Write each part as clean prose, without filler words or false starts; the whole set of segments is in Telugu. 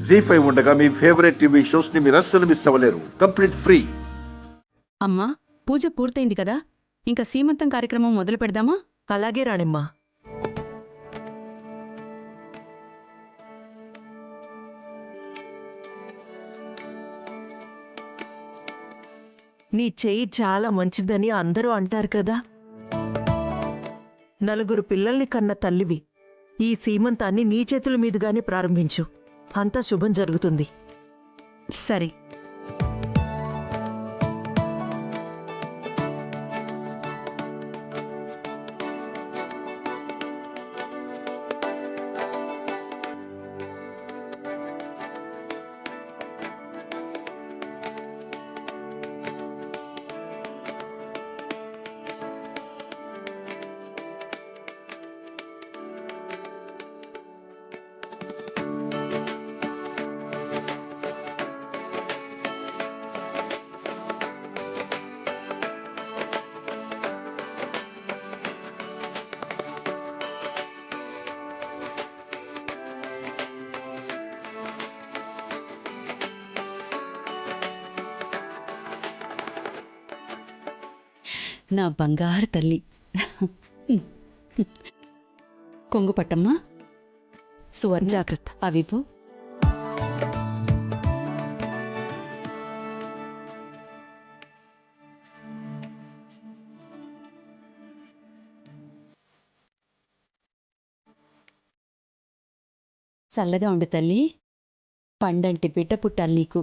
జీ5 ఉండగా మీ ఫేవరెట్ టీవీ షోస్ ని మీరు అస్సలు మిస్ అవ్వలేరు. Complete free. అమ్మా, పూజ పూర్తయింది కదా, ఇంకా సీమంతం కార్యక్రమం మొదలు పెడదామా? అలాగే రాణిమ్మా. నీ చెయ్యి చాలా మంచిదని అందరూ అంటారు కదా. నలుగురు పిల్లల్ని కన్న తల్లివి. ఈ సీమంతాన్ని నీ చేతుల మీదుగానే ప్రారంభించు. అంతా శుభం జరుగుతుంది. సరే. నా బంగారు తల్లి. కొంగు పట్టమ్మా. సువర్ణ, జాగ్రత్త. అవిపు. చల్లగా ఉండు తల్లి. పండంటి బిడ్డ పుట్టాలి నీకు.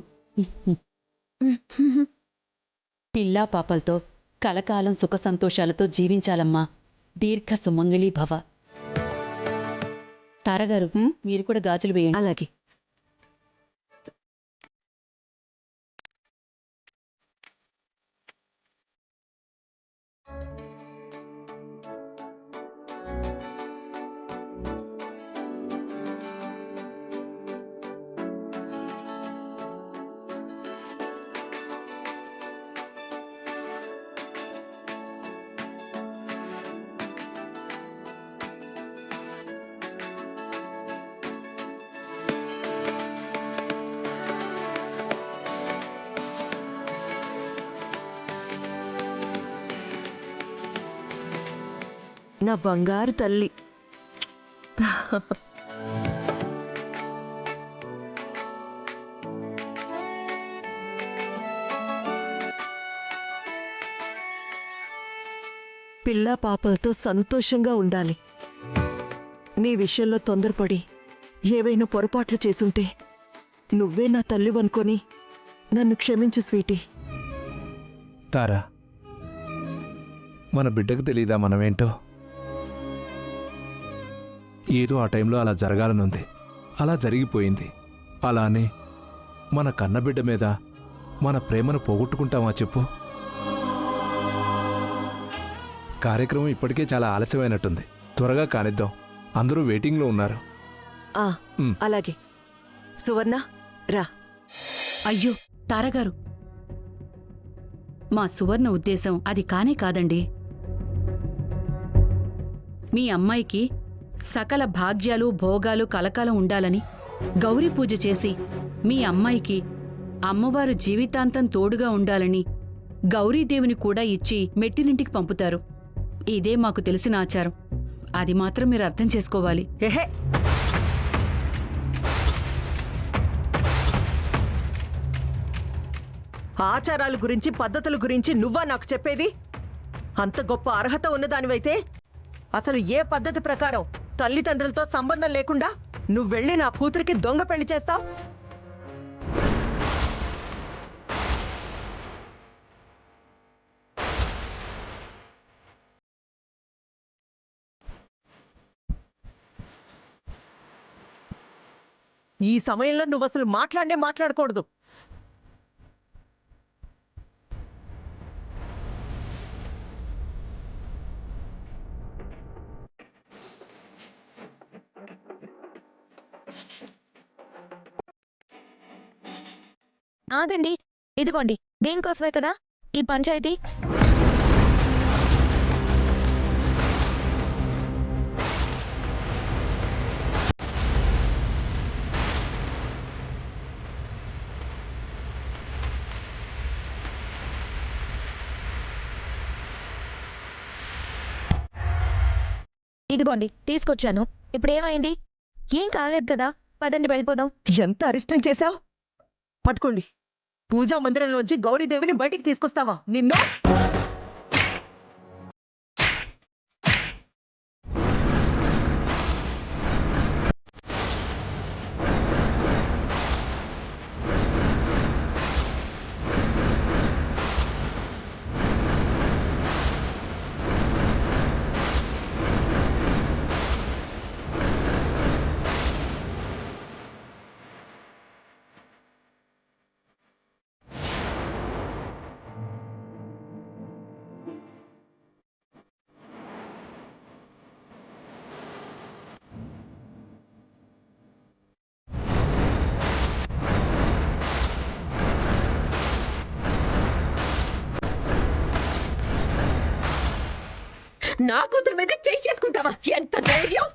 పిల్లా పాపలతో కలకాలం సుఖ సంతోషాలతో జీవించాలమ్మా. దీర్ఘ సుమంగళీ భవ. తారగారు, మీరు కూడా గాజులు వేయండి. అలాగే. నా బంగారు తల్లి. పిల్లా పాపలతో సంతోషంగా ఉండాలి. నీ విషయంలో తొందరపడి ఏవైనా పొరపాట్లు చేసుంటే నువ్వే నా తల్లివనుకొని నన్ను క్షమించు స్వీటీ. తారా, మన బిడ్డకు తెలీదా మనమేంటో? ఏదో ఆ టైంలో అలా జరగాలనుంది, అలా జరిగిపోయింది. అలానే మన కన్నబిడ్డ మీద మన ప్రేమను పోగొట్టుకుంటామా చెప్పు? కార్యక్రమం ఇప్పటికే చాలా ఆలస్యమైనట్టుంది. త్వరగా కానిద్దాం, అందరూ వెయిటింగ్లో ఉన్నారు. అలాగే. సువర్ణ, రా. అయ్యో తారగారు, మా సువర్ణ ఉద్దేశం అది కానే కాదండి. మీ అమ్మాయికి సకల భాగ్యాలు భోగాలు కలకాలం ఉండాలని గౌరీ పూజ చేసి మీ అమ్మాయికి అమ్మవారు జీవితాంతం తోడుగా ఉండాలని గౌరీదేవిని కూడా ఇచ్చి మెట్టినింటికి పంపుతారు. ఇదే మాకు తెలిసిన ఆచారం. అది మాత్రం మీరు అర్థం చేసుకోవాలి. ఎహే, ఆచారాల గురించి పద్ధతుల గురించి నువ్వా నాకు చెప్పేది? అంత గొప్ప అర్హత ఉన్నదానివైతే అసలు ఏ పద్ధతి ప్రకారం తల్లిదండ్రులతో సంబంధం లేకుండా నువ్వు వెళ్ళి నా కూతురికి దొంగ పెళ్లి చేస్తావు? ఈ సమయంలో నువ్వు అసలు మాట్లాడకూడదు. ఆగండి, ఇదిగోండి, దీనికోసమే కదా ఈ పంచాయతీ. ఇదిగోండి తీసుకొచ్చాను. ఇప్పుడు ఏమైంది? ఏం కాలేదు కదా, పదండి వెళ్ళిపోదాం. ఎంత అరిష్టం చేశావు? పట్టుకోండి. పూజా మందిరంలోంచి గౌరీదేవిని బయటికి తీసుకొస్తావా నిన్ను? నా కూతురు మీద చేయి చేసుకుంటావా? ఎంత ధైర్యం!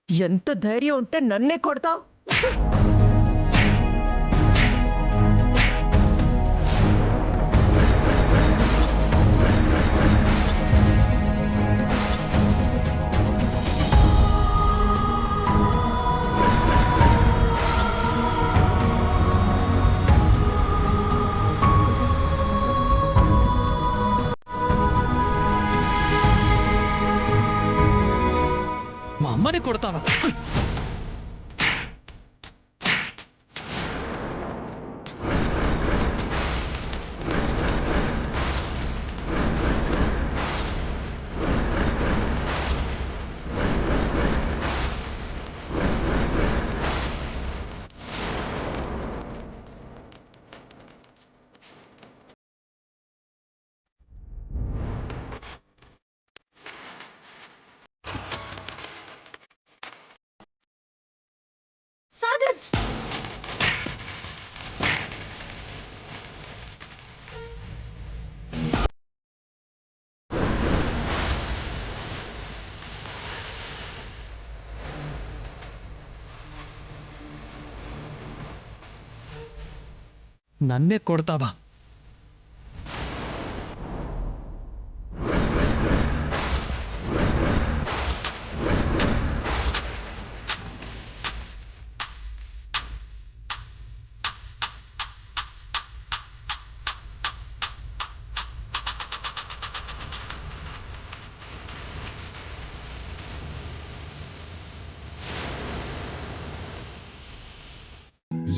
ఎంత ధైర్యం ఉంటే నన్నే కొడతావు? మా అమ్మని కొడతావా? సాగర్! నన్నే కొడతావా?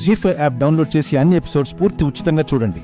జీ5 యాప్ డౌన్లోడ్ చేసి అన్ని ఎపిసోడ్స్ పూర్తి ఉచితంగా చూడండి.